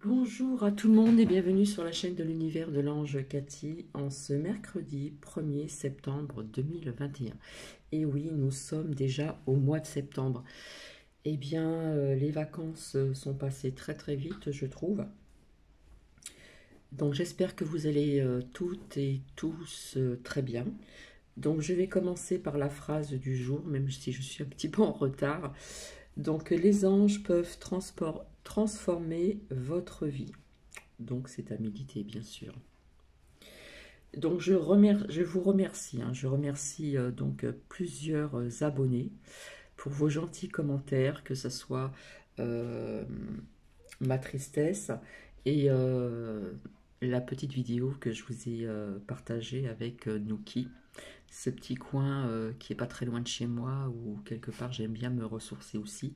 Bonjour à tout le monde et bienvenue sur la chaîne de l'univers de l'ange Cathy en ce mercredi 1er septembre 2021. Et oui, nous sommes déjà au mois de septembre. Eh bien, les vacances sont passées très très vite, je trouve. Donc j'espère que vous allez toutes et tous très bien. Donc je vais commencer par la phrase du jour, même si je suis un petit peu en retard. Donc les anges peuvent transformer votre vie. Donc c'est à méditer, bien sûr. Donc je vous remercie, hein. Je remercie plusieurs abonnés pour vos gentils commentaires, que ce soit euh, ma tristesse et la petite vidéo que je vous ai partagée avec Nuki, ce petit coin qui est pas très loin de chez moi, où quelque part j'aime bien me ressourcer aussi.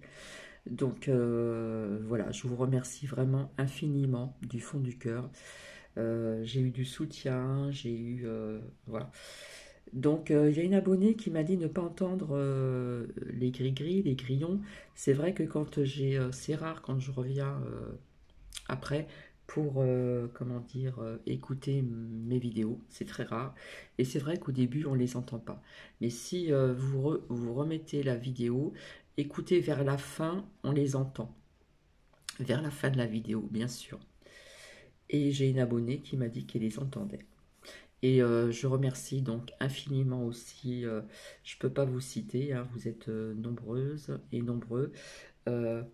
Donc voilà, je vous remercie vraiment infiniment du fond du cœur. J'ai eu du soutien, j'ai eu... voilà. Donc il y a une abonnée qui m'a dit ne pas entendre les gris-gris, les grillons. C'est vrai que quand j'ai... c'est rare quand je reviens après pour, comment dire, écouter mes vidéos. C'est très rare. Et c'est vrai qu'au début, on ne les entend pas. Mais si vous remettez la vidéo, écoutez vers la fin, on les entend. Vers la fin de la vidéo, bien sûr. Et j'ai une abonnée qui m'a dit qu'elle les entendait. Et je remercie donc infiniment aussi, je ne peux pas vous citer, hein, vous êtes nombreuses et nombreux,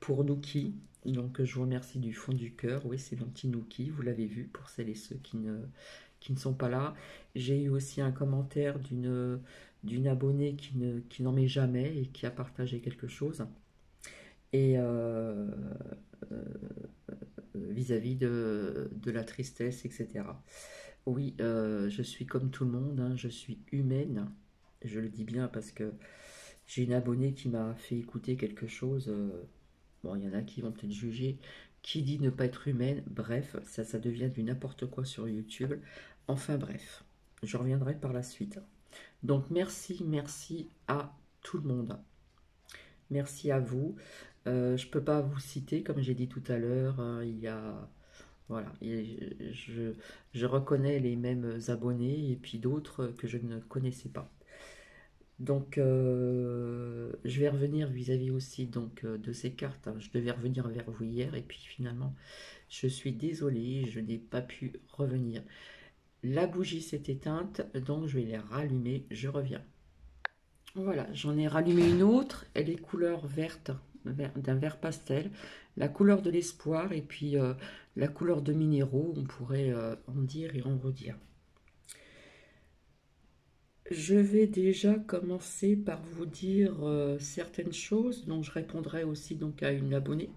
pour Nuki. Donc je vous remercie du fond du cœur. Oui, c'est mon petit Nuki, vous l'avez vu, pour celles et ceux qui ne sont pas là. J'ai eu aussi un commentaire d'une abonnée qui n'en met jamais et qui a partagé quelque chose. Et vis-à-vis de la tristesse, etc. Oui, je suis comme tout le monde, hein, je suis humaine. Je le dis bien parce que j'ai une abonnée qui m'a fait écouter quelque chose. Bon, il y en a qui vont peut-être juger. Qui dit ne pas être humaine? Bref, ça devient du n'importe quoi sur YouTube. Enfin bref, je reviendrai par la suite. Donc merci à tout le monde. Merci à vous. Je ne peux pas vous citer, comme j'ai dit tout à l'heure, hein, il y a... Voilà, et je reconnais les mêmes abonnés et puis d'autres que je ne connaissais pas. Donc, je vais revenir vis-à-vis aussi de ces cartes, hein. Je devais revenir vers vous hier et puis finalement, je suis désolée, je n'ai pas pu revenir. La bougie s'est éteinte, donc je vais les rallumer, je reviens. Voilà, j'en ai rallumé une autre, elle est couleur verte, d'un vert pastel, la couleur de l'espoir et puis la couleur de minéraux, on pourrait en dire et en redire. Je vais déjà commencer par vous dire certaines choses, dont je répondrai aussi donc à une abonnée.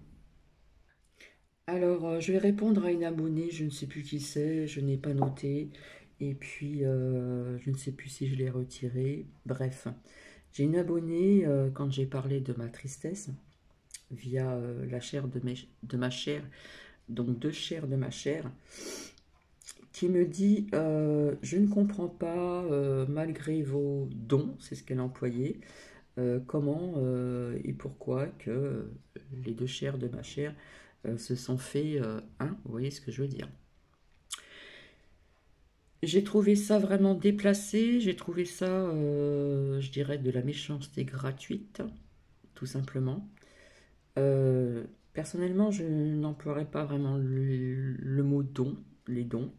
Alors, je vais répondre à une abonnée, je ne sais plus qui c'est, je n'ai pas noté, et puis je ne sais plus si je l'ai retiré. Bref, j'ai une abonnée quand j'ai parlé de ma tristesse via la chair de ma chair, donc deux chairs de ma chair, qui me dit je ne comprends pas, malgré vos dons, c'est ce qu'elle a employé, comment et pourquoi que les deux chairs de ma chair se sont fait un, vous voyez ce que je veux dire. J'ai trouvé ça vraiment déplacé, j'ai trouvé ça, je dirais, de la méchanceté gratuite, tout simplement. Euh, Personnellement, je n'emploierais pas vraiment le mot don, les dons.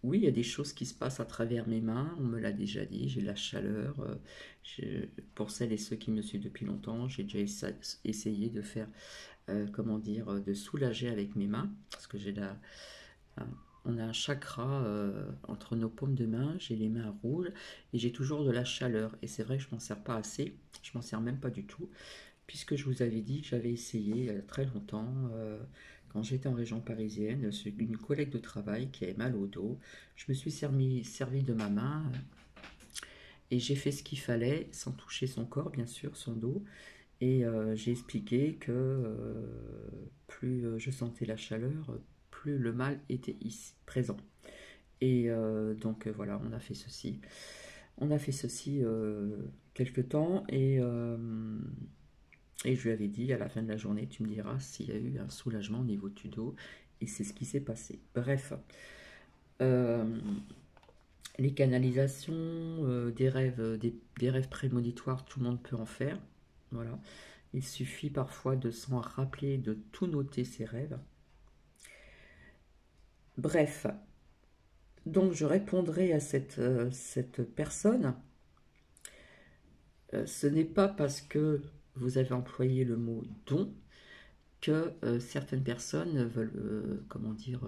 Oui, il y a des choses qui se passent à travers mes mains, on me l'a déjà dit, j'ai de la chaleur. Pour celles et ceux qui me suivent depuis longtemps, j'ai déjà essayé de faire, comment dire, de soulager avec mes mains, parce que hein, on a un chakra entre nos paumes de main, j'ai les mains rouges et j'ai toujours de la chaleur. Et c'est vrai que je m'en sers pas assez, je m'en sers même pas du tout, puisque je vous avais dit que j'avais essayé il y a très longtemps, quand j'étais en région parisienne, c'est une collègue de travail qui avait mal au dos. Je me suis servi de ma main et j'ai fait ce qu'il fallait, sans toucher son corps, bien sûr, son dos. Et j'ai expliqué que plus je sentais la chaleur, plus le mal était ici, présent. Et donc voilà, on a fait ceci. On a fait ceci quelque temps et Et je lui avais dit, à la fin de la journée, tu me diras s'il y a eu un soulagement au niveau du dos. Et c'est ce qui s'est passé. Bref, euh, les canalisations, des rêves prémonitoires, tout le monde peut en faire. Voilà. Il suffit parfois de s'en rappeler, de tout noter ses rêves. Bref, donc je répondrai à cette personne. Ce n'est pas parce que vous avez employé le mot don que certaines personnes veulent, comment dire,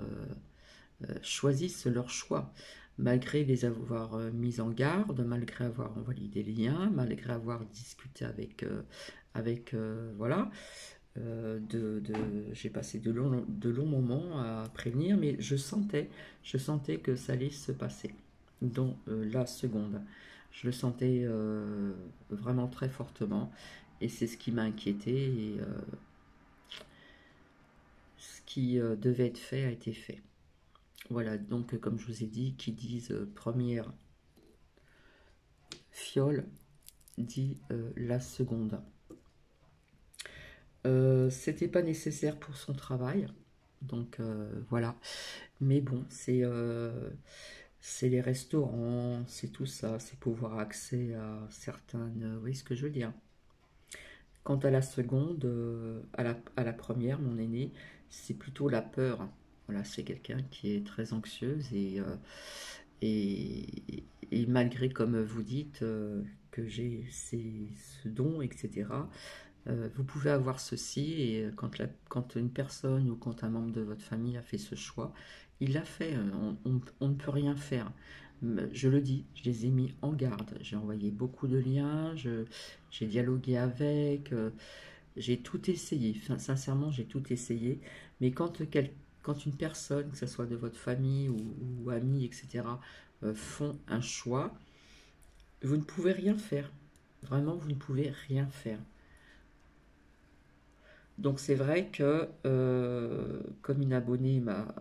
choisissent leur choix, malgré les avoir mis en garde, malgré avoir envoyé des liens, malgré avoir discuté avec voilà. J'ai passé de longs moments à prévenir, mais je sentais que ça allait se passer. Dans la seconde, je le sentais vraiment très fortement, et c'est ce qui m'a inquiété. Et ce qui devait être fait a été fait. Voilà, donc comme je vous ai dit, qui disent première fiole, dit la seconde. C'était pas nécessaire pour son travail, donc voilà. Mais bon, c'est les restaurants, c'est tout ça, c'est pouvoir accès à certaines. Vous voyez ce que je veux dire? Quant à la seconde, à la première, mon aîné, c'est plutôt la peur. Voilà, c'est quelqu'un qui est très anxieuse et malgré, comme vous dites, que j'ai ce don, etc., vous pouvez avoir ceci et quand une personne ou quand un membre de votre famille a fait ce choix, il l'a fait, on ne peut rien faire. Je le dis, je les ai mis en garde, j'ai envoyé beaucoup de liens, j'ai dialogué avec, j'ai tout essayé, enfin, sincèrement j'ai tout essayé, mais quand une personne, que ce soit de votre famille ou amis, etc., font un choix, vous ne pouvez rien faire. Vraiment, vous ne pouvez rien faire. Donc c'est vrai que, comme une abonnée m'a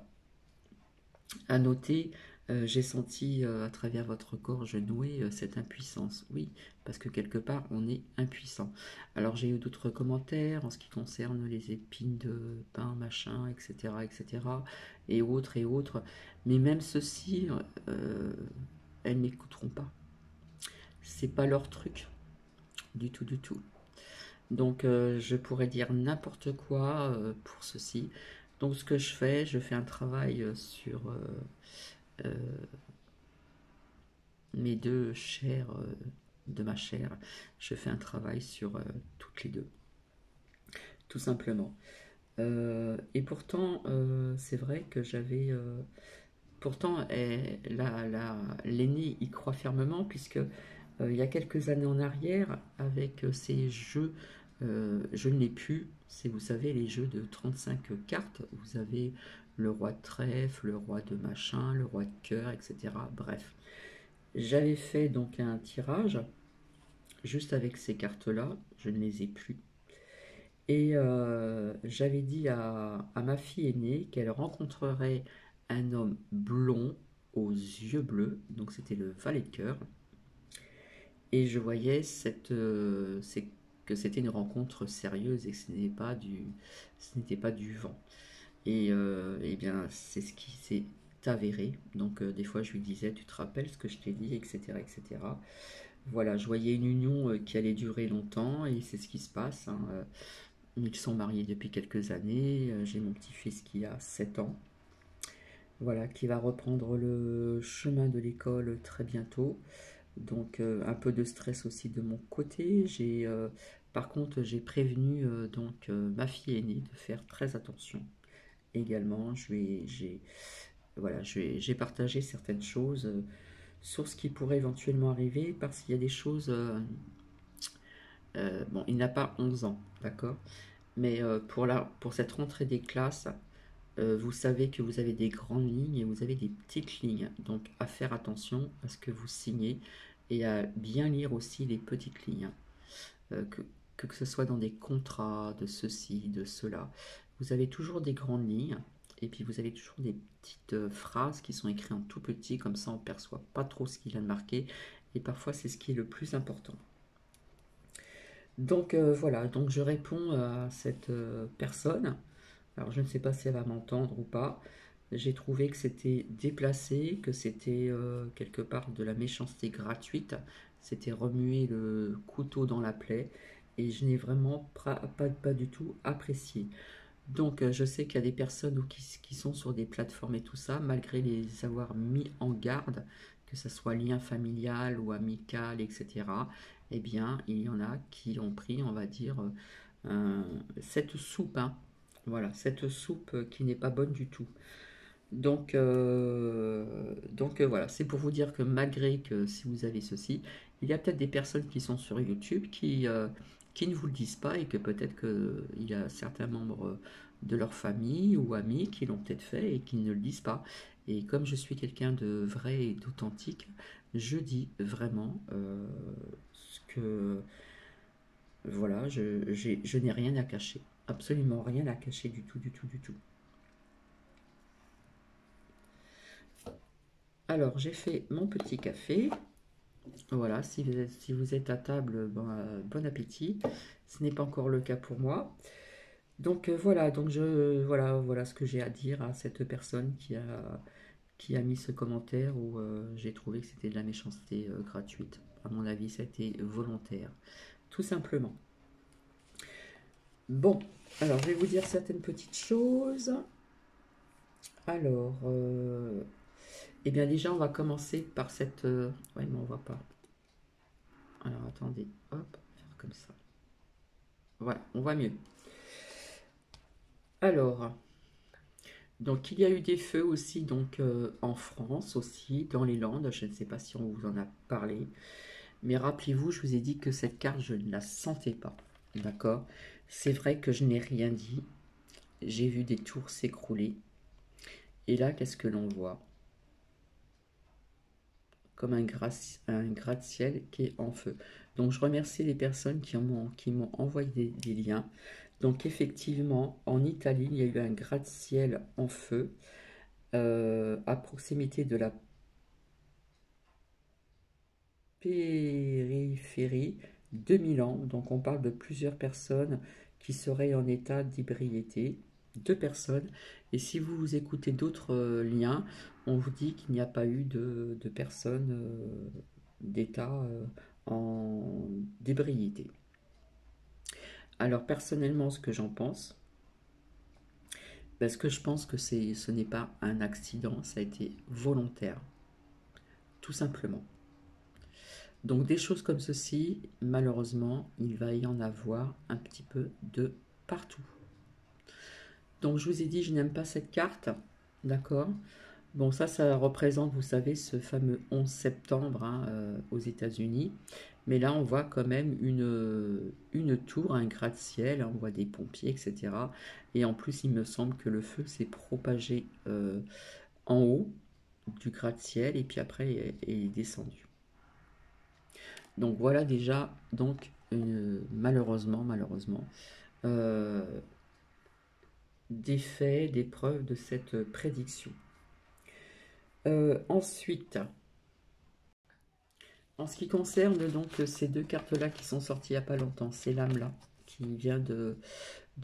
noté, j'ai senti à travers votre gorge nouée cette impuissance. Oui, parce que quelque part on est impuissant. Alors j'ai eu d'autres commentaires en ce qui concerne les épines de pain, machin, etc., etc., et autres et autres. Mais même ceux-ci, elles m'écouteront pas. C'est pas leur truc, du tout, du tout. Donc je pourrais dire n'importe quoi pour ceci. Donc ce que je fais un travail sur euh, mes deux chairs de ma chair. Je fais un travail sur toutes les deux, tout simplement. Et pourtant, c'est vrai que j'avais... pourtant, l'aîné y croit fermement, puisque il y a quelques années en arrière, avec ces jeux, je ne l'ai plus, c'est, vous savez, les jeux de 35 cartes, vous avez le roi de trèfle, le roi de machin, le roi de cœur, etc. Bref, j'avais fait donc un tirage, juste avec ces cartes-là, je ne les ai plus. Et j'avais dit à ma fille aînée qu'elle rencontrerait un homme blond aux yeux bleus, donc c'était le valet de cœur. Et je voyais que c'était une rencontre sérieuse et que ce n'était pas du vent. Et eh bien, c'est ce qui s'est avéré. Donc, des fois, je lui disais, tu te rappelles ce que je t'ai dit, etc., etc. Voilà, je voyais une union qui allait durer longtemps et c'est ce qui se passe, hein. Ils sont mariés depuis quelques années. J'ai mon petit-fils qui a 7 ans. Voilà, qui va reprendre le chemin de l'école très bientôt. Donc un peu de stress aussi de mon côté. Par contre, j'ai prévenu ma fille aînée de faire très attention. Également, voilà, j'ai partagé certaines choses sur ce qui pourrait éventuellement arriver parce qu'il y a des choses. Bon, il n'a pas 11 ans, d'accord? Mais pour cette rentrée des classes, vous savez que vous avez des grandes lignes et vous avez des petites lignes. Donc à faire attention à ce que vous signez et à bien lire aussi les petites lignes. Euh, que, que ce soit dans des contrats, de ceci, de cela. Vous avez toujours des grandes lignes et puis vous avez toujours des petites phrases qui sont écrites en tout petit, comme ça on ne perçoit pas trop ce qu'il a marqué et parfois c'est ce qui est le plus important. Donc voilà, donc je réponds à cette personne. Alors je ne sais pas si elle va m'entendre ou pas. J'ai trouvé que c'était déplacé, que c'était quelque part de la méchanceté gratuite. C'était remuer le couteau dans la plaie et je n'ai vraiment pas du tout apprécié. Donc je sais qu'il y a des personnes qui sont sur des plateformes et tout ça, malgré les avoir mis en garde, que ce soit lien familial ou amical, etc. Eh bien, il y en a qui ont pris, on va dire, cette soupe, hein. Voilà, cette soupe qui n'est pas bonne du tout. Donc voilà, c'est pour vous dire que malgré que si vous avez ceci, il y a peut-être des personnes qui sont sur YouTube qui ne vous le disent pas et que peut-être qu'il y a certains membres de leur famille ou amis qui l'ont peut-être fait et qui ne le disent pas. Et comme je suis quelqu'un de vrai et d'authentique, je dis vraiment ce que... Voilà, je n'ai rien à cacher. Absolument rien à cacher du tout, du tout, du tout. Alors, j'ai fait mon petit café. Voilà, si vous êtes à table, bon appétit. Ce n'est pas encore le cas pour moi. Donc voilà, voilà ce que j'ai à dire à cette personne qui a mis ce commentaire où j'ai trouvé que c'était de la méchanceté gratuite. À mon avis, ça a été volontaire, tout simplement. Bon, alors je vais vous dire certaines petites choses. Alors, eh bien déjà, on va commencer par cette... ouais, mais on voit pas. Alors attendez, hop, faire comme ça. Voilà, on voit mieux. Alors, donc il y a eu des feux aussi donc en France aussi, dans les Landes. Je ne sais pas si on vous en a parlé, mais rappelez-vous, je vous ai dit que cette carte, je ne la sentais pas. D'accord? C'est vrai que je n'ai rien dit. J'ai vu des tours s'écrouler. Et là, qu'est-ce que l'on voit? Comme un gratte-ciel qui est en feu. Donc je remercie les personnes qui m'ont envoyé des liens. Donc effectivement, en Italie, il y a eu un gratte-ciel en feu à proximité de la périphérie de Milan. Donc on parle de plusieurs personnes qui seraient en état d'ébriété. Deux personnes. Et si vous écoutez d'autres liens, on vous dit qu'il n'y a pas eu de personnes d'état en d'ébriété. Alors personnellement, ce que j'en pense, parce que je pense que ce n'est pas un accident, ça a été volontaire, tout simplement. Donc des choses comme ceci, malheureusement, il va y en avoir un petit peu de partout. Donc je vous ai dit, je n'aime pas cette carte, d'accord? Bon, ça représente, vous savez, ce fameux 11 septembre hein, aux États-Unis. Mais là, on voit quand même une tour, un gratte-ciel, on voit des pompiers, etc. Et en plus, il me semble que le feu s'est propagé en haut du gratte-ciel et puis après est descendu. Donc voilà déjà, donc malheureusement, euh, des faits, des preuves de cette prédiction. Ensuite, en ce qui concerne donc ces deux cartes-là qui sont sorties il n'y a pas longtemps, c'est l'âme-là, qui vient de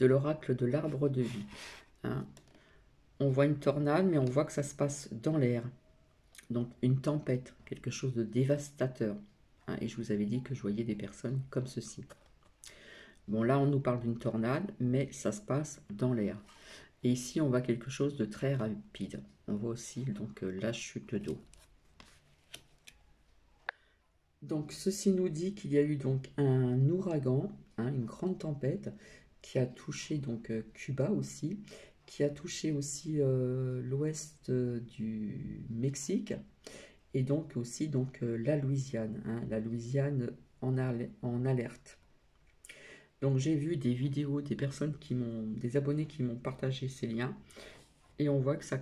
l'oracle de l'arbre de vie. Hein. On voit une tornade, mais on voit que ça se passe dans l'air. Donc une tempête, quelque chose de dévastateur. Hein, et je vous avais dit que je voyais des personnes comme ceci. Bon, là, on nous parle d'une tornade, mais ça se passe dans l'air. Et ici, on voit quelque chose de très rapide. On voit aussi donc la chute d'eau. Donc, ceci nous dit qu'il y a eu donc un ouragan, hein, une grande tempête, qui a touché donc Cuba aussi, qui a touché aussi l'ouest du Mexique, et donc aussi donc la Louisiane, hein, la Louisiane en alerte. Donc j'ai vu des vidéos des abonnés qui m'ont partagé ces liens, et on voit que ça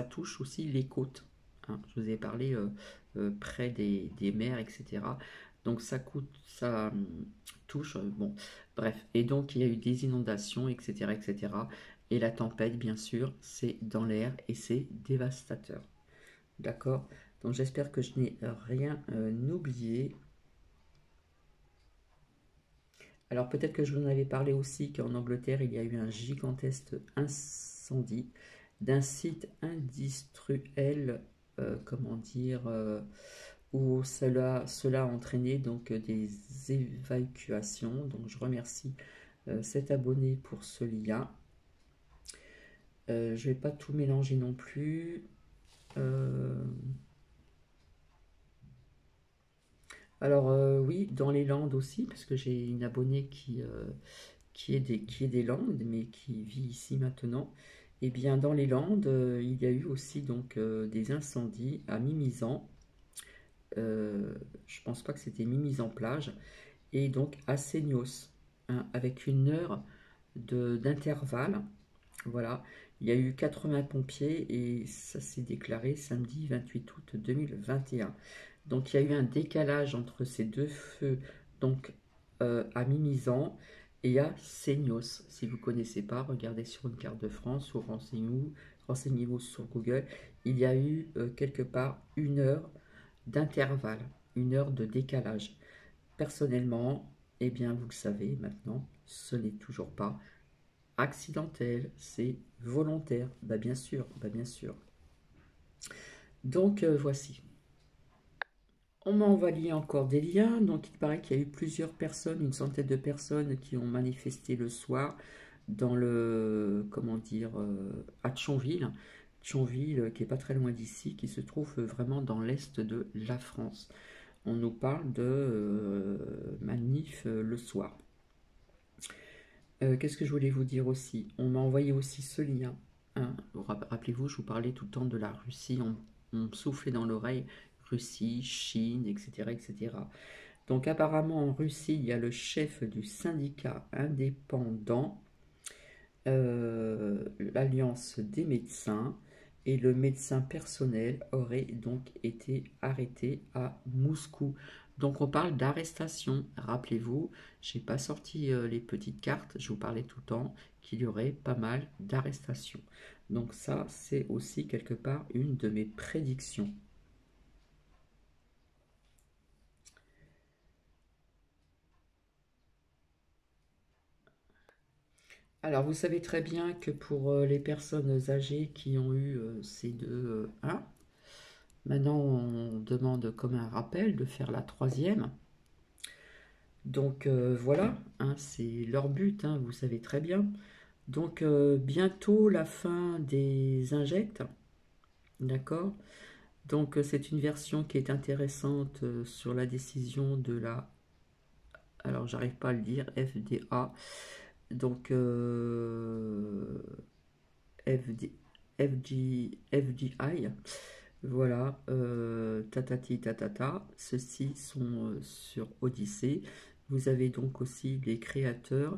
touche aussi les côtes. Hein. Je vous ai parlé près des mers, etc. Donc ça touche, bon, bref. Et donc il y a eu des inondations, etc., etc. Et la tempête, bien sûr, c'est dans l'air et c'est dévastateur. D'accord? Donc j'espère que je n'ai rien oublié. Alors peut-être que je vous en avais parlé aussi qu'en Angleterre, il y a eu un gigantesque incendie d'un site industriel, comment dire, où cela a entraîné donc des évacuations. Donc je remercie cet abonné pour ce lien. Je ne vais pas tout mélanger non plus. Alors oui, dans les Landes aussi, parce que j'ai une abonnée qui est des Landes, mais qui vit ici maintenant. Et bien dans les Landes, il y a eu aussi donc des incendies à Mimizan. Je pense pas que c'était Mimizan-Plage. Et donc à Seignos, hein, avec une heure d'intervalle. Voilà, il y a eu 80 pompiers et ça s'est déclaré samedi 28 août 2021. Donc il y a eu un décalage entre ces deux feux, donc à Mimizan et à Seignos. Si vous ne connaissez pas, regardez sur une carte de France ou renseignez-vous sur Google. Il y a eu quelque part une heure d'intervalle, une heure de décalage. Personnellement, eh bien vous le savez maintenant, ce n'est toujours pas accidentel, c'est volontaire. Bah bien sûr, bah bien sûr. Donc voici. On m'a envoyé encore des liens, donc il paraît qu'il y a eu plusieurs personnes, une centaine de personnes qui ont manifesté le soir dans le, comment dire, à Thionville. Thionville, qui est pas très loin d'ici, qui se trouve vraiment dans l'est de la France. On nous parle de manif le soir. Qu'est-ce que je voulais vous dire aussi? On m'a envoyé aussi ce lien, hein. Rappelez-vous, je vous parlais tout le temps de la Russie, on me soufflait dans l'oreille Russie, Chine, etc., etc. Donc apparemment en Russie, il y a le chef du syndicat indépendant, l'Alliance des médecins, et le médecin personnel aurait donc été arrêté à Moscou. Donc on parle d'arrestation. Rappelez-vous, j'ai pas sorti les petites cartes, je vous parlais tout le temps qu'il y aurait pas mal d'arrestations. Donc ça, c'est aussi quelque part une de mes prédictions. Alors vous savez très bien que pour les personnes âgées qui ont eu ces deux 1, maintenant on demande comme un rappel de faire la troisième. Donc voilà, hein, c'est leur but, hein, vous savez très bien. Donc bientôt la fin des injects, d'accord? Donc c'est une version qui est intéressante sur la décision de la, alors j'arrive pas à le dire, FDA, donc FD, FDI, voilà, tatati tatata, ceux-ci sont sur Odyssée. Vous avez donc aussi les créateurs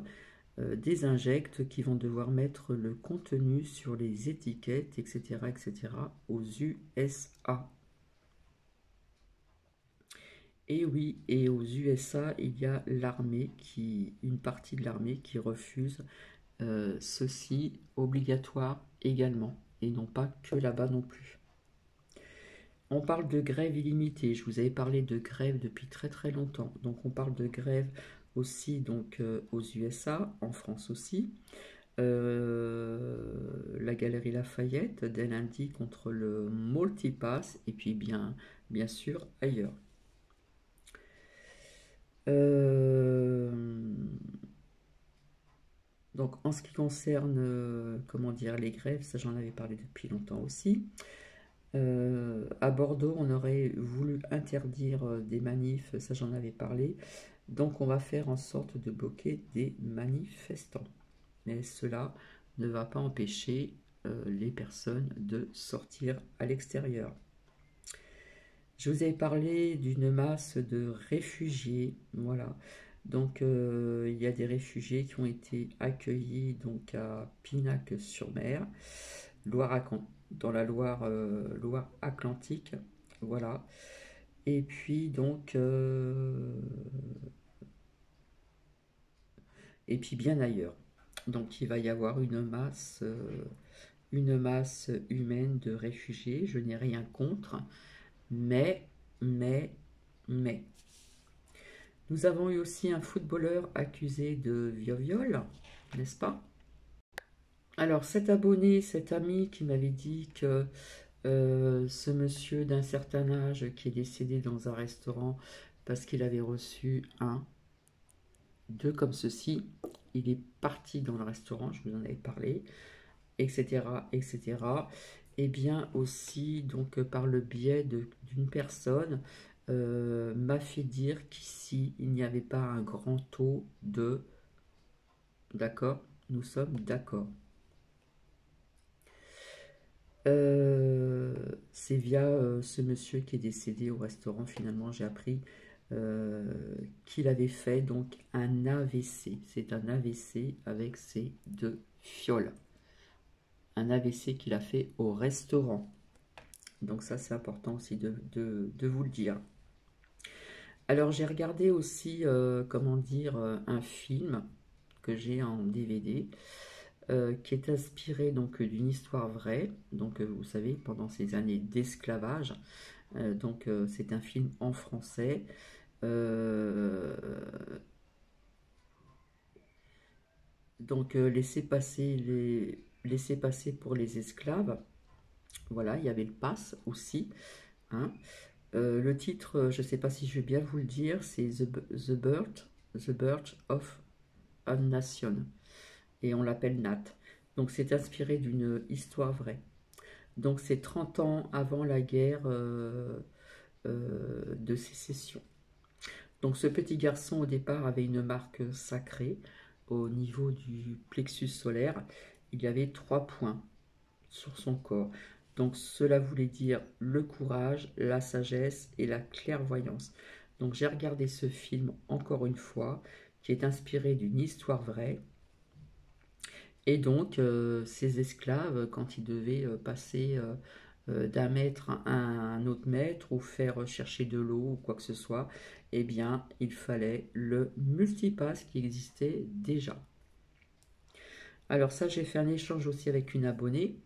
des injects qui vont devoir mettre le contenu sur les étiquettes, etc., etc., aux USA. Et oui, et aux USA, il y a une partie de l'armée qui refuse ceci obligatoire également, et non pas que là-bas non plus. On parle de grève illimitée. Je vous avais parlé de grève depuis très très longtemps. Donc on parle de grève aussi donc aux USA, en France aussi. La Galerie Lafayette dès lundi contre le Multipass et puis bien sûr ailleurs. Euh, donc en ce qui concerne comment dire les grèves, ça j'en avais parlé depuis longtemps aussi. À Bordeaux, on aurait voulu interdire des manifs, ça j'en avais parlé. Donc on va faire en sorte de bloquer des manifestants. Mais cela ne va pas empêcher les personnes de sortir à l'extérieur. Je vous avais parlé d'une masse de réfugiés, voilà. Donc il y a des réfugiés qui ont été accueillis donc à Pinac-sur-Mer, dans la Loire-Atlantique, voilà. Et puis donc et puis bien ailleurs. Donc il va y avoir une masse humaine de réfugiés. Je n'ai rien contre, mais, mais, mais. Nous avons eu aussi un footballeur accusé de viol, n'est-ce pas? Alors cet abonné, cet ami qui m'avait dit que ce monsieur d'un certain âge qui est décédé dans un restaurant parce qu'il avait reçu un, deux comme ceci, il est parti dans le restaurant, je vous en avais parlé, etc., etc. Et bien aussi, donc par le biais d'une personne, m'a fait dire qu'ici, il n'y avait pas un grand taux de... D'accord? Nous sommes d'accord. C'est via ce monsieur qui est décédé au restaurant, finalement, j'ai appris qu'il avait fait donc un AVC. C'est un AVC avec ses deux fioles. Un AVC qu'il a fait au restaurant. Donc ça, c'est important aussi de vous le dire. Alors, j'ai regardé aussi, comment dire, un film que j'ai en DVD, qui est inspiré donc d'une histoire vraie. Donc, vous savez, pendant ces années d'esclavage, donc c'est un film en français. Euh, donc, laisser passer pour les esclaves. Voilà, il y avait le pass aussi, hein. Le titre, je ne sais pas si je vais bien vous le dire, c'est The Birth of a Nation. Et on l'appelle Nat. Donc c'est inspiré d'une histoire vraie. Donc c'est 30 ans avant la guerre de sécession. Donc ce petit garçon au départ avait une marque sacrée au niveau du plexus solaire. Il y avait 3 points sur son corps. Donc cela voulait dire le courage, la sagesse et la clairvoyance. Donc j'ai regardé ce film encore une fois, qui est inspiré d'une histoire vraie. Et donc ces esclaves, quand ils devaient passer d'un mètre à un autre mètre ou faire chercher de l'eau ou quoi que ce soit, eh bien il fallait le multipass qui existait déjà. Alors ça, j'ai fait un échange aussi avec une abonnée.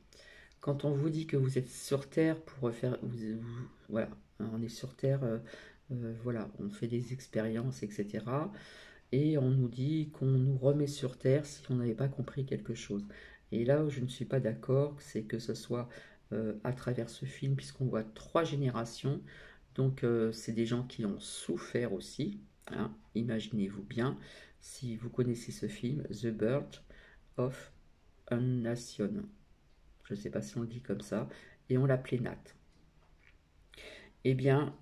Quand on vous dit que vous êtes sur Terre pour faire... voilà, on est sur Terre, voilà, on fait des expériences, etc. Et on nous dit qu'on nous remet sur Terre si on n'avait pas compris quelque chose. Et là où je ne suis pas d'accord, c'est que ce soit à travers ce film, puisqu'on voit 3 générations. Donc c'est des gens qui ont souffert aussi, hein. Imaginez-vous bien, si vous connaissez ce film, The Birth of a Nation. Je ne sais pas si on le dit comme ça, et on l'appelait Nat. Eh bien,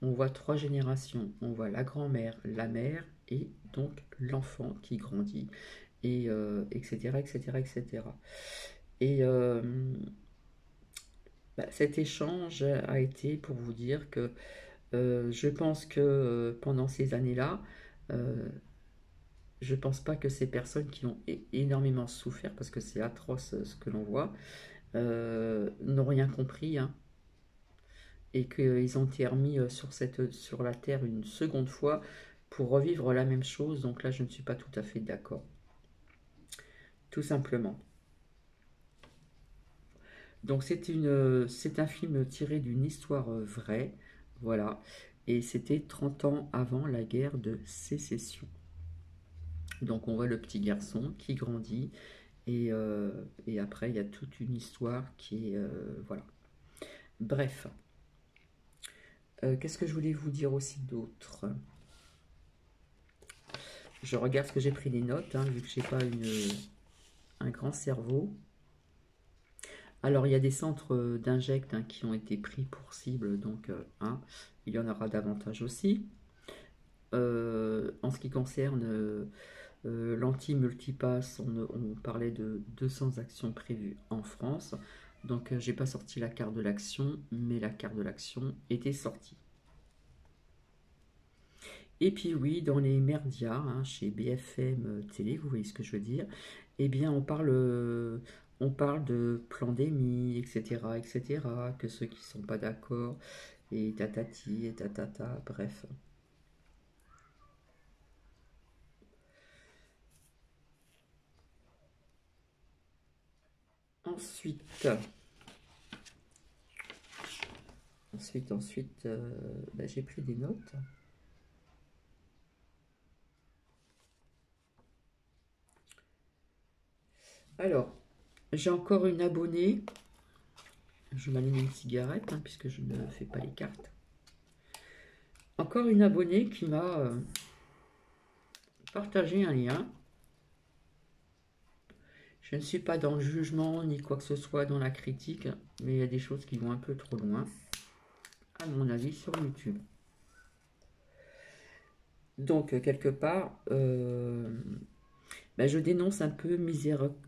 on voit 3 générations. On voit la grand-mère, la mère et donc l'enfant qui grandit, et etc., etc., etc. Et cet échange a été pour vous dire que je pense que pendant ces années-là, euh, je pense pas que ces personnes qui ont énormément souffert, parce que c'est atroce ce que l'on voit, n'ont rien compris, hein, et qu'ils ont été remis sur la Terre une seconde fois pour revivre la même chose. Donc là, je ne suis pas tout à fait d'accord. Tout simplement. Donc c'est un film tiré d'une histoire vraie, voilà, et c'était 30 ans avant la guerre de sécession. Donc on voit le petit garçon qui grandit, et après il y a toute une histoire qui est... voilà. Bref, qu'est-ce que je voulais vous dire aussi d'autre? Je regarde ce que j'ai pris des notes, hein, vu que j'ai pas un grand cerveau. Alors, il y a des centres d'inject, hein, qui ont été pris pour cible, donc hein, il y en aura davantage aussi. En ce qui concerne l'anti-multipass, on parlait de 200 actions prévues en France. Donc, j'ai pas sorti la carte de l'action, mais la carte de l'action était sortie. Et puis oui, dans les merdias, hein, chez BFM Télé, vous voyez ce que je veux dire, eh bien on parle de pandémie, etc., etc., que ceux qui sont pas d'accord, et tatati, et tatata, bref. Ensuite, ensuite, j'ai pris des notes. Alors, j'ai encore une abonnée. Je m'allume une cigarette, hein, puisque je ne fais pas les cartes. Encore une abonnée qui m'a partagé un lien. Je ne suis pas dans le jugement, ni quoi que ce soit dans la critique, mais il y a des choses qui vont un peu trop loin, à mon avis, sur YouTube. Donc, quelque part, ben, je dénonce un peu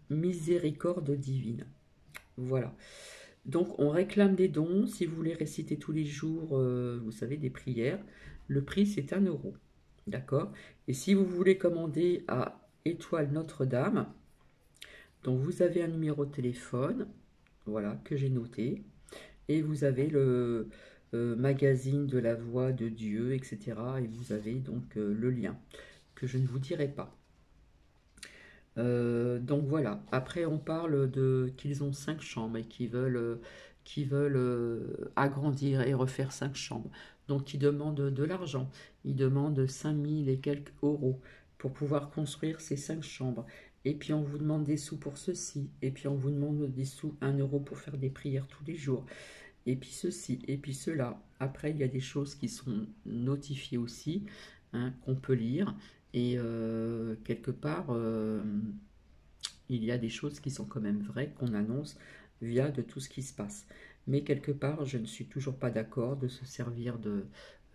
miséricorde divine. Voilà. Donc, on réclame des dons. Si vous voulez réciter tous les jours, vous savez, des prières, le prix, c'est 1 euro. D'accord? Et si vous voulez commander à Étoile Notre-Dame, donc vous avez un numéro de téléphone, voilà, que j'ai noté, et vous avez le magazine de la voix de Dieu, etc. Et vous avez donc le lien, que je ne vous dirai pas. Donc voilà. Après, on parle de qu'ils ont 5 chambres et qui veulent agrandir et refaire 5 chambres. Donc ils demandent de l'argent. Ils demandent 5000 et quelques euros pour pouvoir construire ces 5 chambres. Et puis on vous demande des sous pour ceci. Et puis on vous demande des sous, 1 euro pour faire des prières tous les jours. Et puis ceci, et puis cela. Après, il y a des choses qui sont notifiées aussi, hein, qu'on peut lire. Et quelque part, il y a des choses qui sont quand même vraies, qu'on annonce via de tout ce qui se passe. Mais quelque part, je ne suis toujours pas d'accord de se servir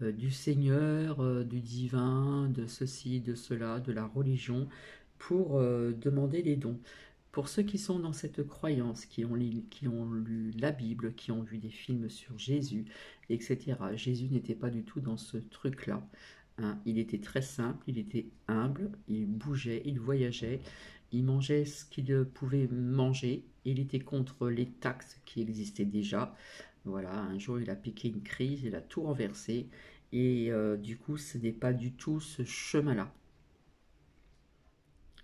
du Seigneur, du divin, de ceci, de cela, de la religion, pour demander des dons. Pour ceux qui sont dans cette croyance, qui ont lu la Bible, qui ont vu des films sur Jésus, etc., Jésus n'était pas du tout dans ce truc-là, hein. Il était très simple, il était humble, il bougeait, il voyageait, il mangeait ce qu'il pouvait manger, il était contre les taxes qui existaient déjà. Voilà, un jour il a piqué une crise, il a tout renversé, et du coup ce n'est pas du tout ce chemin-là,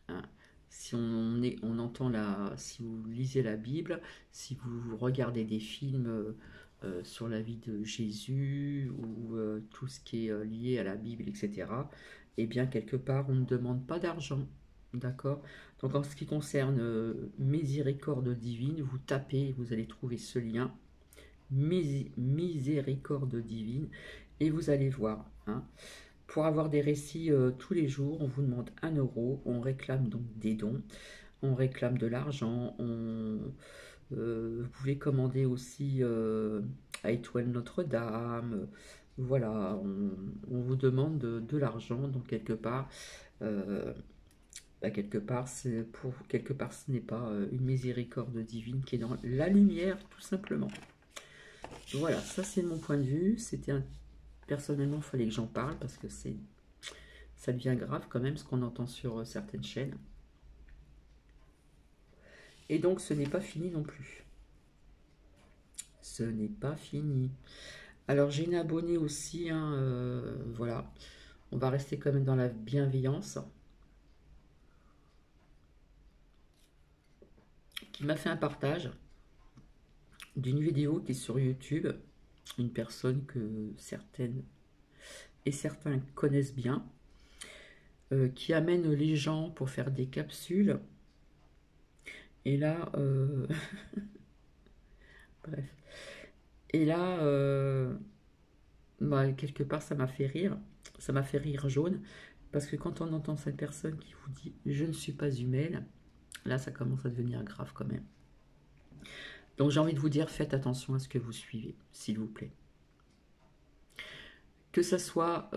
hein. Si on entend si vous lisez la Bible, si vous regardez des films sur la vie de Jésus ou tout ce qui est lié à la Bible, etc., eh bien, quelque part, on ne demande pas d'argent. D'accord? Donc, en ce qui concerne miséricorde divine, vous tapez, vous allez trouver ce lien, miséricorde divine, et vous allez voir, hein. Pour avoir des récits tous les jours, on vous demande 1 euro, on réclame donc des dons, on réclame de l'argent, vous pouvez commander aussi à Étoile Notre-Dame, voilà, on vous demande de l'argent, donc euh, quelque part, quelque part, ce n'est pas une miséricorde divine qui est dans la lumière, tout simplement. Voilà, ça c'est mon point de vue. Personnellement, il fallait que j'en parle parce que ça devient grave quand même ce qu'on entend sur certaines chaînes. Et donc ce n'est pas fini non plus. Ce n'est pas fini. Alors j'ai une abonnée aussi, hein, voilà. On va rester quand même dans la bienveillance. Qui m'a fait un partage d'une vidéo qui est sur YouTube. Une personne que certaines et certains connaissent bien. Qui amène les gens pour faire des capsules. Et là, bref. Et là, bah, quelque part, ça m'a fait rire. Ça m'a fait rire jaune. Parce que quand on entend cette personne qui vous dit « je ne suis pas humaine », là, ça commence à devenir grave quand même. Donc j'ai envie de vous dire, faites attention à ce que vous suivez, s'il vous plaît. Que ça soit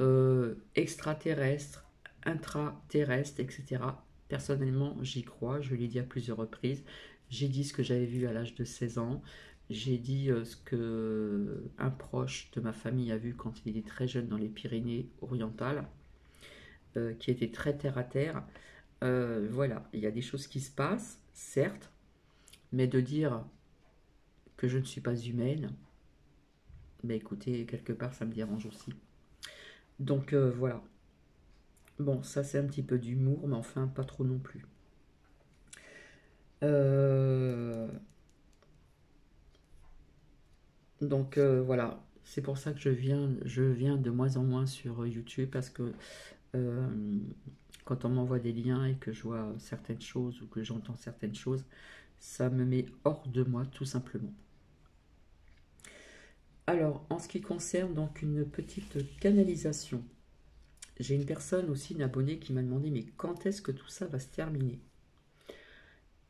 extraterrestre, intraterrestre, etc. Personnellement, j'y crois, je l'ai dit à plusieurs reprises. J'ai dit ce que j'avais vu à l'âge de 16 ans. J'ai dit ce que un proche de ma famille a vu quand il était très jeune dans les Pyrénées orientales, qui était très terre à terre. Voilà, il y a des choses qui se passent, certes, mais de dire que je ne suis pas humaine, ben écoutez, quelque part, ça me dérange aussi. Donc voilà. Bon, ça c'est un petit peu d'humour, mais enfin pas trop non plus. Euh, donc voilà, c'est pour ça que je viens de moins en moins sur YouTube parce que euh, quand on m'envoie des liens et que je vois certaines choses ou que j'entends certaines choses, ça me met hors de moi tout simplement. Alors, en ce qui concerne donc une petite canalisation, j'ai une personne aussi, une abonnée, qui m'a demandé mais quand est-ce que tout ça va se terminer?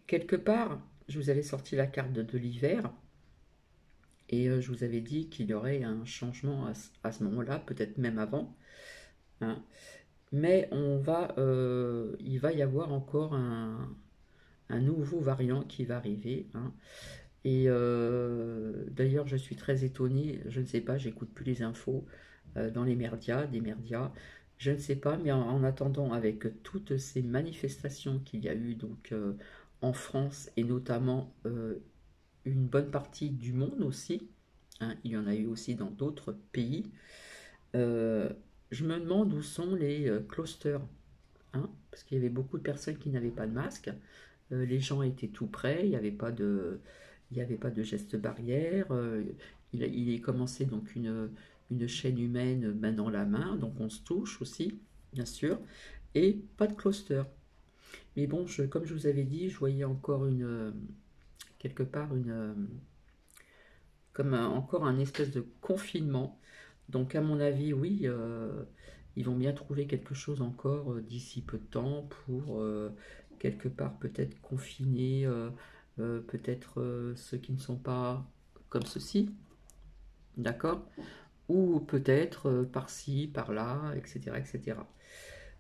Quelque part, je vous avais sorti la carte de l'hiver et je vous avais dit qu'il y aurait un changement à ce moment-là, peut-être même avant, hein. Mais il va y avoir encore un nouveau variant qui va arriver, hein. Et d'ailleurs, je suis très étonnée, je ne sais pas, j'écoute plus les infos dans les médias, des médias, je ne sais pas, mais en attendant, avec toutes ces manifestations qu'il y a eu donc en France et notamment une bonne partie du monde aussi, hein, il y en a eu aussi dans d'autres pays, euh, je me demande où sont les clusters, hein, parce qu'il y avait beaucoup de personnes qui n'avaient pas de masque. Les gens étaient tout près, il n'y avait pas de geste barrière. Il est commencé donc une chaîne humaine main dans la main, donc on se touche aussi, bien sûr, et pas de cluster. Mais bon, comme je vous avais dit, je voyais encore quelque part encore un espèce de confinement. Donc à mon avis, oui, ils vont bien trouver quelque chose encore d'ici peu de temps pour quelque part peut-être confiner peut-être ceux qui ne sont pas comme ceci, d'accord? Ou peut-être par-ci, par-là, etc., etc.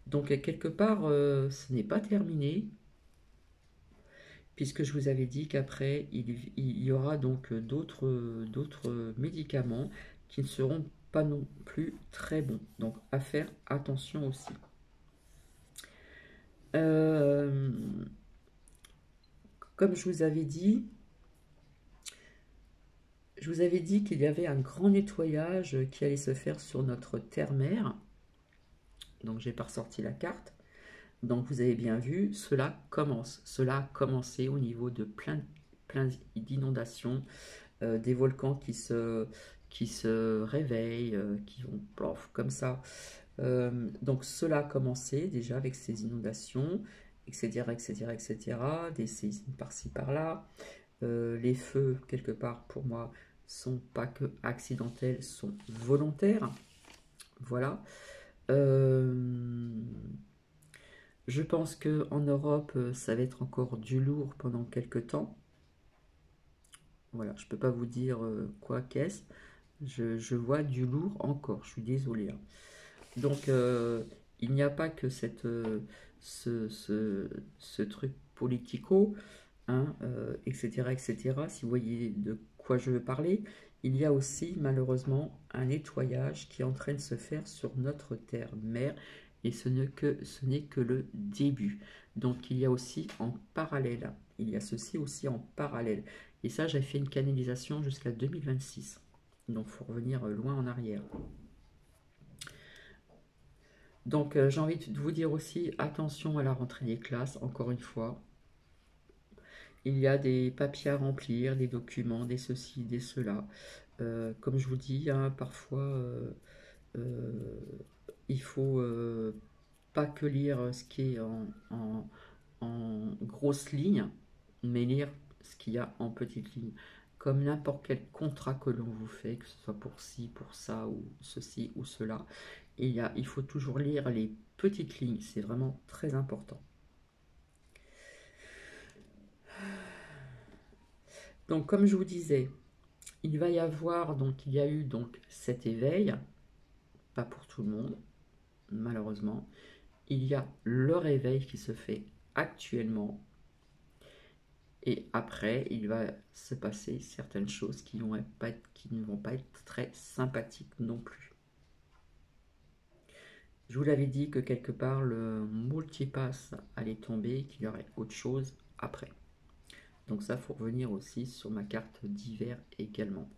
Donc quelque part, ce n'est pas terminé, puisque je vous avais dit qu'après, il y aura donc d'autres médicaments qui ne seront pas non plus très bons. Donc à faire attention aussi. Euh, Comme je vous avais dit qu'il y avait un grand nettoyage qui allait se faire sur notre terre-mère. Donc j'ai pas ressorti la carte. Donc vous avez bien vu, cela commence. Cela a commencé au niveau de plein d'inondations, des volcans qui se réveillent, qui vont plof, comme ça. Donc cela a commencé déjà avec ces inondations, etc., etc., etc., des séismes par-ci, par-là. Les feux, quelque part, pour moi, sont pas que accidentels, sont volontaires. Voilà. Euh, je pense que en Europe, ça va être encore du lourd pendant quelques temps. Voilà, je peux pas vous dire quoi qu'est-ce. Je vois du lourd encore, je suis désolée, hein. Donc, il n'y a pas que ce, ce, ce truc politico, hein, etc., etc. Si vous voyez de quoi je veux parler, il y a aussi malheureusement un nettoyage qui est en train de se faire sur notre terre-mère et ce n'est que le début. Donc, il y a aussi en parallèle, il y a ceci aussi en parallèle. Et ça, j'ai fait une canalisation jusqu'à 2026. Donc, il faut revenir loin en arrière. Donc, j'ai envie de vous dire aussi, attention à la rentrée des classes, encore une fois. Il y a des papiers à remplir, des documents, des ceci, des cela. Comme je vous dis, hein, parfois, euh, il faut pas que lire ce qui est en grosses lignes, mais lire ce qu'il y a en petites lignes. Comme n'importe quel contrat que l'on vous fait, que ce soit pour ci, pour ça, ou ceci, ou cela, il faut toujours lire les petites lignes, c'est vraiment très important. Donc, comme je vous disais, il y a eu donc cet éveil, pas pour tout le monde, malheureusement. Il y a le réveil qui se fait actuellement, et après, il va se passer certaines choses qui ne vont pas être très sympathiques non plus. Je vous l'avais dit que quelque part, le multipass allait tomber, qu'il y aurait autre chose après. Donc ça, il faut revenir aussi sur ma carte d'hiver également.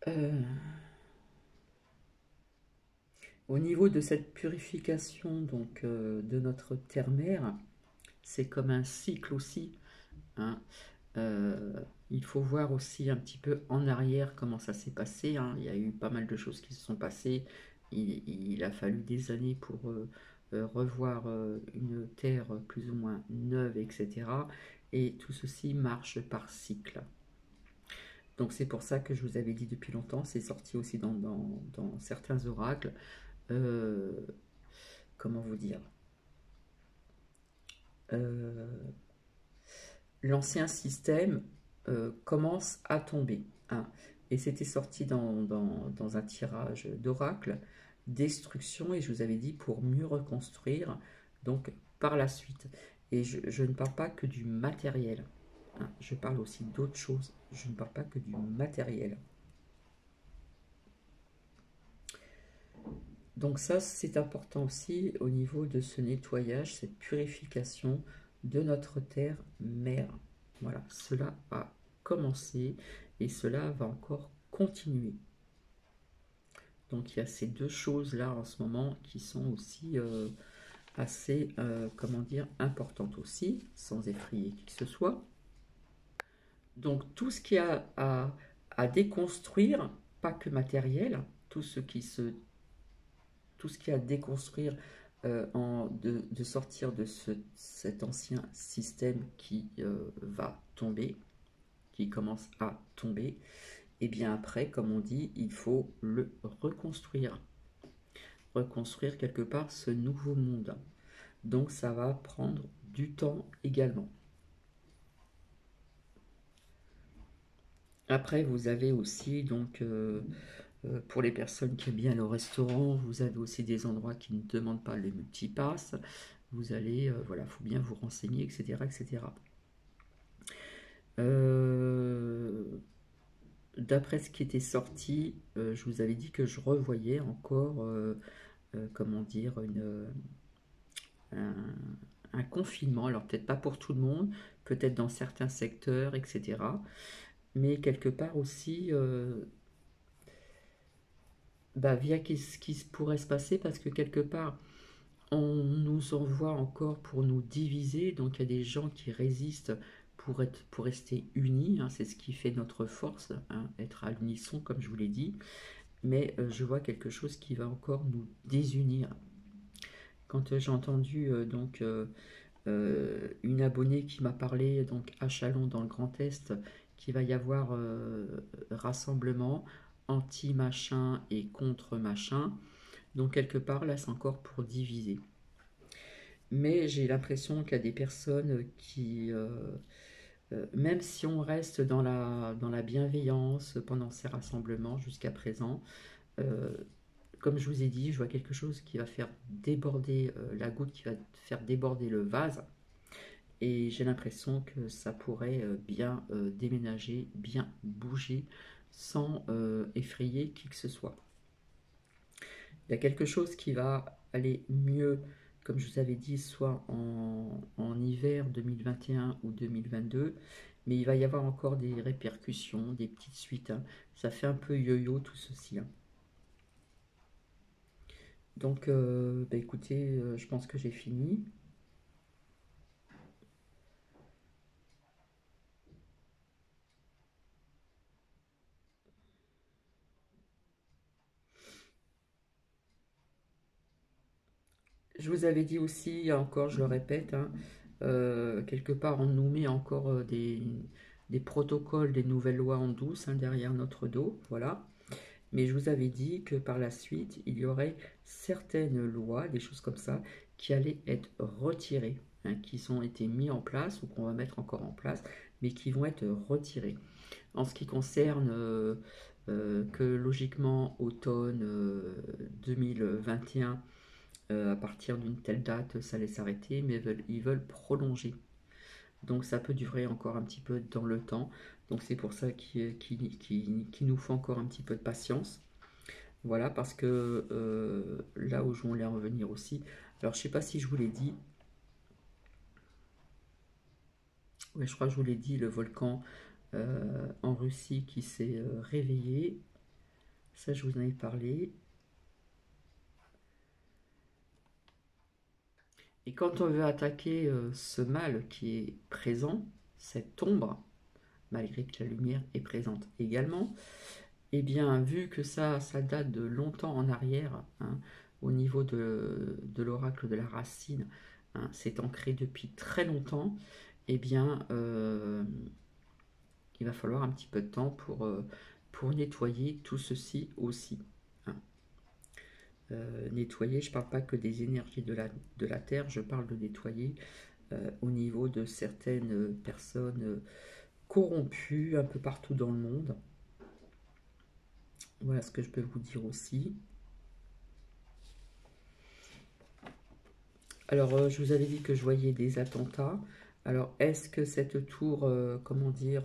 Euh, Au niveau de cette purification donc de notre terre-mère, c'est comme un cycle aussi, hein. Euh, il faut voir aussi un petit peu en arrière comment ça s'est passé, hein. Il y a eu pas mal de choses qui se sont passées il a fallu des années pour revoir une terre plus ou moins neuve, etc. Et tout ceci marche par cycle. Donc c'est pour ça que je vous avais dit depuis longtemps, c'est sorti aussi dans certains oracles. Euh, comment vous dire, euh, l'ancien système commence à tomber, hein. Et c'était sorti dans un tirage d'oracle, destruction, et je vous avais dit pour mieux reconstruire, donc par la suite. Et je ne parle pas que du matériel, hein, je parle aussi d'autres choses, je ne parle pas que du matériel. Donc ça, c'est important aussi au niveau de ce nettoyage, cette purification de notre terre mère. Voilà, cela a commencé et cela va encore continuer. Donc il y a ces deux choses-là en ce moment qui sont aussi assez, comment dire, importantes aussi, sans effrayer qui que ce soit. Donc tout ce qui a à déconstruire, pas que matériel, tout ce qui se tout ce qu'il y a à déconstruire de sortir de cet ancien système qui va tomber, qui commence à tomber, et bien après, comme on dit, il faut le reconstruire. Reconstruire quelque part ce nouveau monde. Donc ça va prendre du temps également. Après, vous avez aussi donc pour les personnes qui aiment bien le restaurant, vous avez aussi des endroits qui ne demandent pas le multipass. Vous allez, voilà, il faut bien vous renseigner, etc. etc. Euh, D'après ce qui était sorti, je vous avais dit que je revoyais encore, comment dire, un, un confinement. Alors peut-être pas pour tout le monde, peut-être dans certains secteurs, etc. Mais quelque part aussi, bah, via ce qui pourrait se passer, parce que quelque part, on nous envoie encore pour nous diviser, donc il y a des gens qui résistent pour rester unis, hein, c'est ce qui fait notre force, hein, être à l'unisson comme je vous l'ai dit, mais je vois quelque chose qui va encore nous désunir. Quand j'ai entendu une abonnée qui m'a parlé donc à Chalon dans le Grand Est qu'il va y avoir rassemblement anti-machin et contre-machin, donc quelque part là c'est encore pour diviser. Mais j'ai l'impression qu'il y a des personnes qui, même si on reste dans la bienveillance pendant ces rassemblements jusqu'à présent, euh, comme je vous ai dit, je vois quelque chose qui va faire déborder la goutte, qui va faire déborder le vase. Et j'ai l'impression que ça pourrait bien déménager, bien bouger, sans effrayer qui que ce soit. Il y a quelque chose qui va aller mieux, comme je vous avais dit, soit en hiver 2021 ou 2022, mais il va y avoir encore des répercussions, des petites suites, hein. Ça fait un peu yo-yo tout ceci, hein. Donc, bah écoutez, je pense que j'ai fini. Je vous avais dit aussi, encore, je le répète, hein, quelque part, on nous met encore des protocoles, des nouvelles lois en douce, hein, derrière notre dos, voilà. Mais je vous avais dit que par la suite, il y aurait certaines lois, des choses comme ça, qui allaient être retirées, hein, qui ont été mis en place ou qu'on va mettre encore en place, mais qui vont être retirées. En ce qui concerne que logiquement, automne 2021, à partir d'une telle date, ça allait s'arrêter, mais ils veulent prolonger. Donc ça peut durer encore un petit peu dans le temps. Donc c'est pour ça qu'il nous faut encore un petit peu de patience. Voilà, parce que là où je voulais en revenir aussi, alors je sais pas si je vous l'ai dit, ouais, je crois que je vous l'ai dit, le volcan en Russie qui s'est réveillé, ça je vous en ai parlé. Et quand on veut attaquer ce mal qui est présent, cette ombre, malgré que la lumière est présente également, eh bien, vu que ça date de longtemps en arrière, hein, au niveau de l'oracle de la racine, hein, c'est ancré depuis très longtemps, eh bien, il va falloir un petit peu de temps pour nettoyer tout ceci aussi, hein. Nettoyer, je ne parle pas que des énergies de la Terre, je parle de nettoyer au niveau de certaines personnes corrompues un peu partout dans le monde. Voilà ce que je peux vous dire aussi. Alors, je vous avais dit que je voyais des attentats. Alors, est-ce que cette tour, comment dire,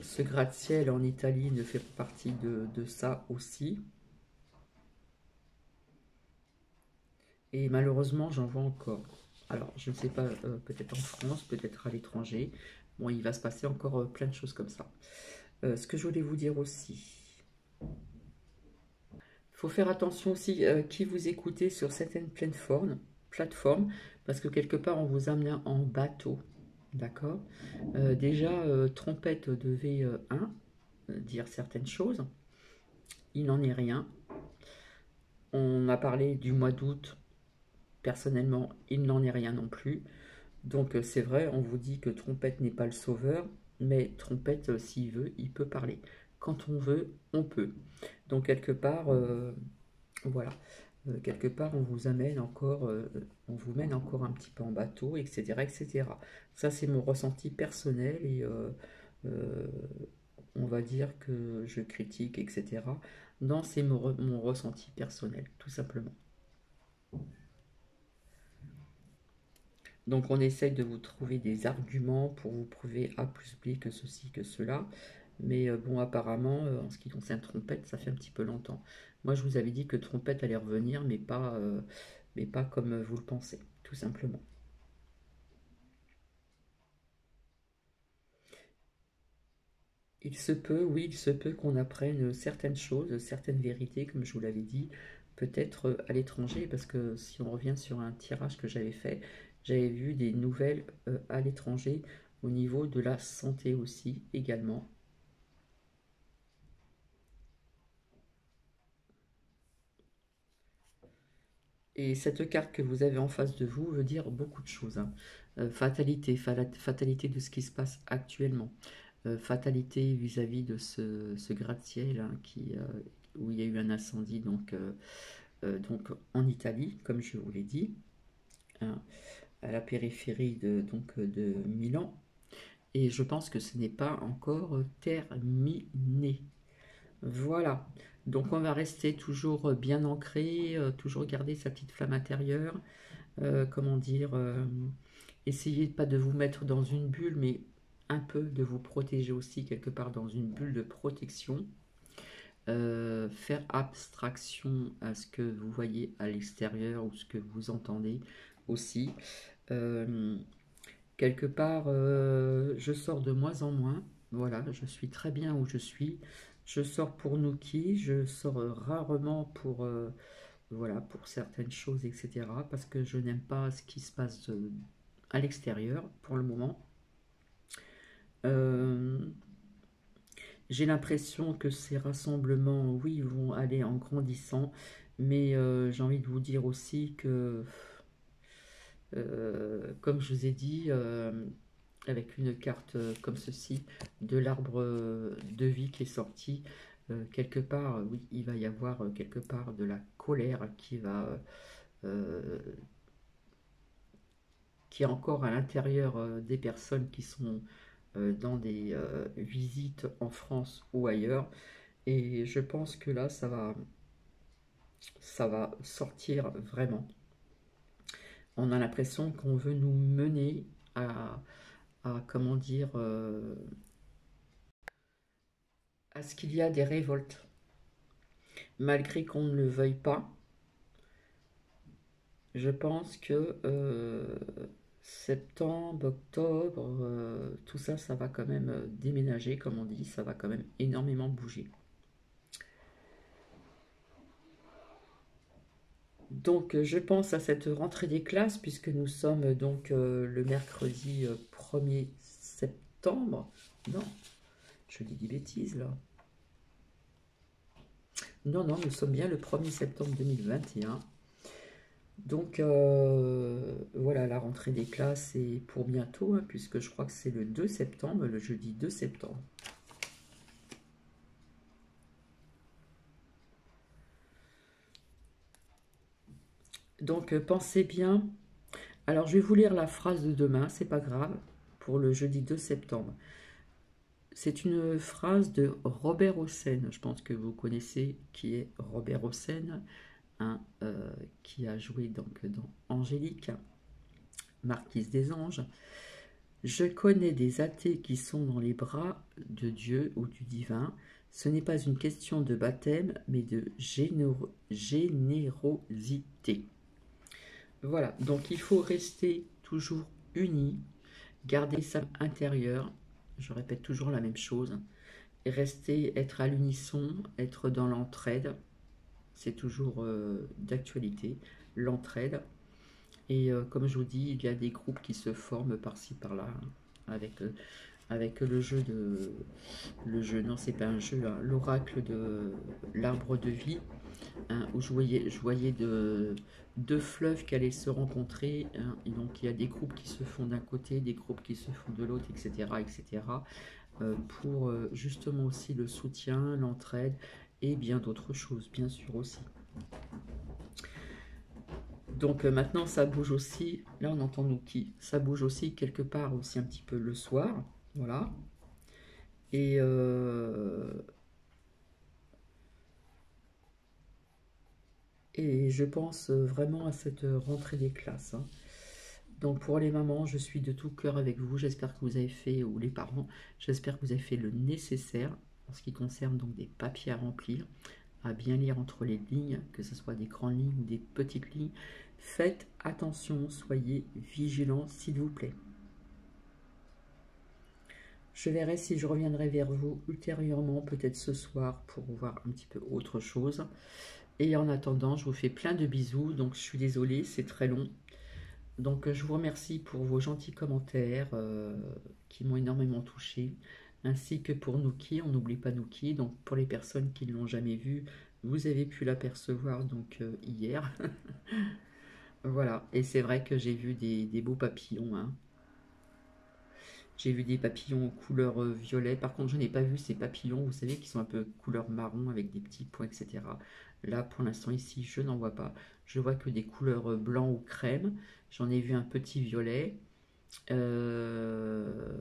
ce gratte-ciel en Italie ne fait pas partie de ça aussi? Et malheureusement, j'en vois encore. Alors, je ne sais pas, peut-être en France, peut-être à l'étranger. Bon, il va se passer encore plein de choses comme ça. Ce que je voulais vous dire aussi, il faut faire attention aussi qui vous écoutez sur certaines plateformes, parce que quelque part, on vous amène en bateau. D'accord. Déjà, Trompette devait dire certaines choses. Il n'en est rien. On a parlé du mois d'août. Personnellement, il n'en est rien non plus. Donc c'est vrai, on vous dit que Trompette n'est pas le sauveur, mais Trompette, s'il veut, il peut parler. Quand on veut, on peut. Donc quelque part, voilà. Quelque part, on vous amène encore, on vous mène encore un petit peu en bateau, etc., etc. Ça, c'est mon ressenti personnel et euh, on va dire que je critique, etc. Non, c'est mon ressenti personnel, tout simplement. Donc, on essaye de vous trouver des arguments pour vous prouver A plus B que ceci, que cela. Mais bon, apparemment, en ce qui concerne Trompette, ça fait un petit peu longtemps. Moi, je vous avais dit que Trompette allait revenir, mais pas comme vous le pensez, tout simplement. Il se peut, oui, il se peut qu'on apprenne certaines choses, certaines vérités, comme je vous l'avais dit, peut-être à l'étranger, parce que si on revient sur un tirage que j'avais fait, j'avais vu des nouvelles à l'étranger au niveau de la santé aussi, également. Et cette carte que vous avez en face de vous veut dire beaucoup de choses, hein. Fatalité, fatalité de ce qui se passe actuellement. Fatalité vis-à-vis de ce gratte-ciel, hein, où il y a eu un incendie donc en Italie, comme je vous l'ai dit, hein, à la périphérie de Milan. Et je pense que ce n'est pas encore terminé. Voilà. Donc on va rester toujours bien ancré, toujours garder sa petite flamme intérieure. Comment dire, essayez pas de vous mettre dans une bulle, mais un peu de vous protéger aussi quelque part dans une bulle de protection. Faire abstraction à ce que vous voyez à l'extérieur ou ce que vous entendez aussi. Euh, Quelque part, je sors de moins en moins. Voilà, je suis très bien où je suis. Je sors pour Nuki, je sors rarement voilà, pour certaines choses, etc. Parce que je n'aime pas ce qui se passe à l'extérieur pour le moment. Euh, j'ai l'impression que ces rassemblements, oui, vont aller en grandissant, mais j'ai envie de vous dire aussi que, comme je vous ai dit, avec une carte comme ceci, de l'arbre de vie qui est sorti, quelque part, oui, il va y avoir quelque part de la colère euh, qui est encore à l'intérieur des personnes qui sont dans des visites en France ou ailleurs. Et je pense que là, ça va sortir vraiment. On a l'impression qu'on veut nous mener comment dire, à ce qu'il y a des révoltes. Malgré qu'on ne le veuille pas, je pense que septembre, octobre, tout ça, ça va quand même déménager, comme on dit, ça va quand même énormément bouger. Donc, je pense à cette rentrée des classes, puisque nous sommes donc le mercredi 1er septembre. Non, je dis des bêtises là. Non, non, nous sommes bien le 1er septembre 2021. Donc, voilà, la rentrée des classes est pour bientôt, hein, puisque je crois que c'est le 2 septembre, le jeudi 2 septembre. Donc, pensez bien. Alors, je vais vous lire la phrase de demain, c'est pas grave, pour le jeudi 2 septembre. C'est une phrase de Robert Hossein, je pense que vous connaissez qui est Robert Hossein, hein, qui a joué donc dans Angélique, Marquise des Anges. Je connais des athées qui sont dans les bras de Dieu ou du divin. Ce n'est pas une question de baptême, mais de générosité. Voilà, donc il faut rester toujours unis, garder sa intérieure. Je répète toujours la même chose. Et rester, être à l'unisson, être dans l'entraide. C'est toujours d'actualité, l'entraide. Et comme je vous dis, il y a des groupes qui se forment par-ci par-là, hein, avec le jeu de... non, c'est pas un jeu, hein, l'oracle de l'arbre de vie, hein, où je voyais deux fleuves qui allaient se rencontrer, hein, et donc il y a des groupes qui se font d'un côté, des groupes qui se font de l'autre, etc., etc., pour justement aussi le soutien, l'entraide, et bien d'autres choses, bien sûr aussi. Donc maintenant, ça bouge aussi. Là, on entend Nuki. Ça bouge aussi quelque part aussi un petit peu le soir. Voilà. Et, et je pense vraiment à cette rentrée des classes, hein. Donc pour les mamans, je suis de tout cœur avec vous. J'espère que vous avez fait, ou les parents, j'espère que vous avez fait le nécessaire en ce qui concerne donc des papiers à remplir, à bien lire entre les lignes, que ce soit des grandes lignes ou des petites lignes. Faites attention, soyez vigilants s'il vous plaît. Je verrai si je reviendrai vers vous ultérieurement, peut-être ce soir, pour voir un petit peu autre chose. Et en attendant, je vous fais plein de bisous. Donc, je suis désolée, c'est très long. Donc, je vous remercie pour vos gentils commentaires qui m'ont énormément touché, ainsi que pour Nuki. On n'oublie pas Nuki. Donc, pour les personnes qui ne l'ont jamais vue, vous avez pu l'apercevoir donc hier. Voilà. Et c'est vrai que j'ai vu des beaux papillons, hein. J'ai vu des papillons couleur violet. Par contre, je n'ai pas vu ces papillons, vous savez, qui sont un peu couleur marron avec des petits points, etc. Là, pour l'instant, ici, je n'en vois pas. Je vois que des couleurs blanc ou crème. J'en ai vu un petit violet. Euh,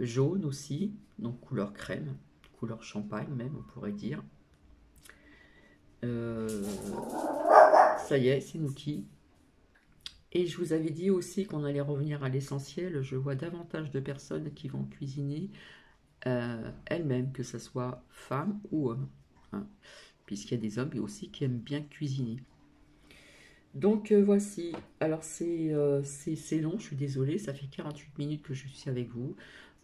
Jaune aussi, donc couleur crème. Couleur champagne même, on pourrait dire. Euh, Ça y est, c'est Nuki. Et je vous avais dit aussi qu'on allait revenir à l'essentiel. Je vois davantage de personnes qui vont cuisiner elles-mêmes, que ce soit femmes ou hommes, hein, puisqu'il y a des hommes aussi qui aiment bien cuisiner. Donc voici, alors c'est long, je suis désolée, ça fait 48 minutes que je suis avec vous.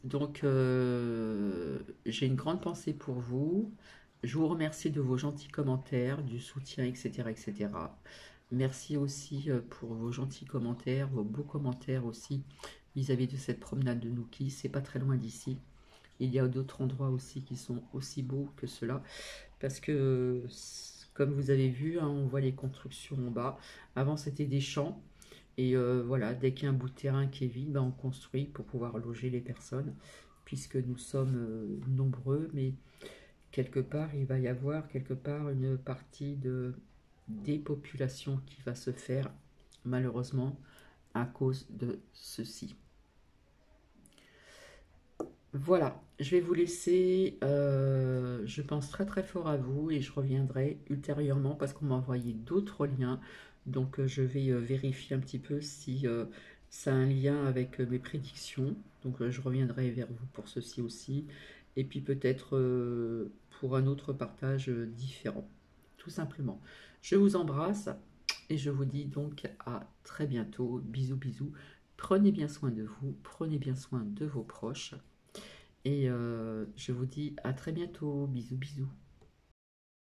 Donc j'ai une grande pensée pour vous. Je vous remercie de vos gentils commentaires, du soutien, etc., etc. Merci aussi pour vos gentils commentaires, vos beaux commentaires aussi vis-à-vis de cette promenade de Nuki. C'est pas très loin d'ici. Il y a d'autres endroits aussi qui sont aussi beaux que cela, parce que, comme vous avez vu, hein, on voit les constructions en bas. Avant, c'était des champs, et voilà, dès qu'il y a un bout de terrain qui est vide, ben, on construit pour pouvoir loger les personnes, puisque nous sommes nombreux, mais quelque part, il va y avoir quelque part une partie de dépopulation qui va se faire, malheureusement, à cause de ceci. Voilà, je vais vous laisser. Je pense très très fort à vous et je reviendrai ultérieurement parce qu'on m'a envoyé d'autres liens. Donc je vais vérifier un petit peu si ça a un lien avec mes prédictions. Donc je reviendrai vers vous pour ceci aussi. Et puis peut-être pour un autre partage différent. Tout simplement. Je vous embrasse et je vous dis donc à très bientôt. Bisous bisous. Prenez bien soin de vous. Prenez bien soin de vos proches. Et je vous dis à très bientôt. Bisous, bisous.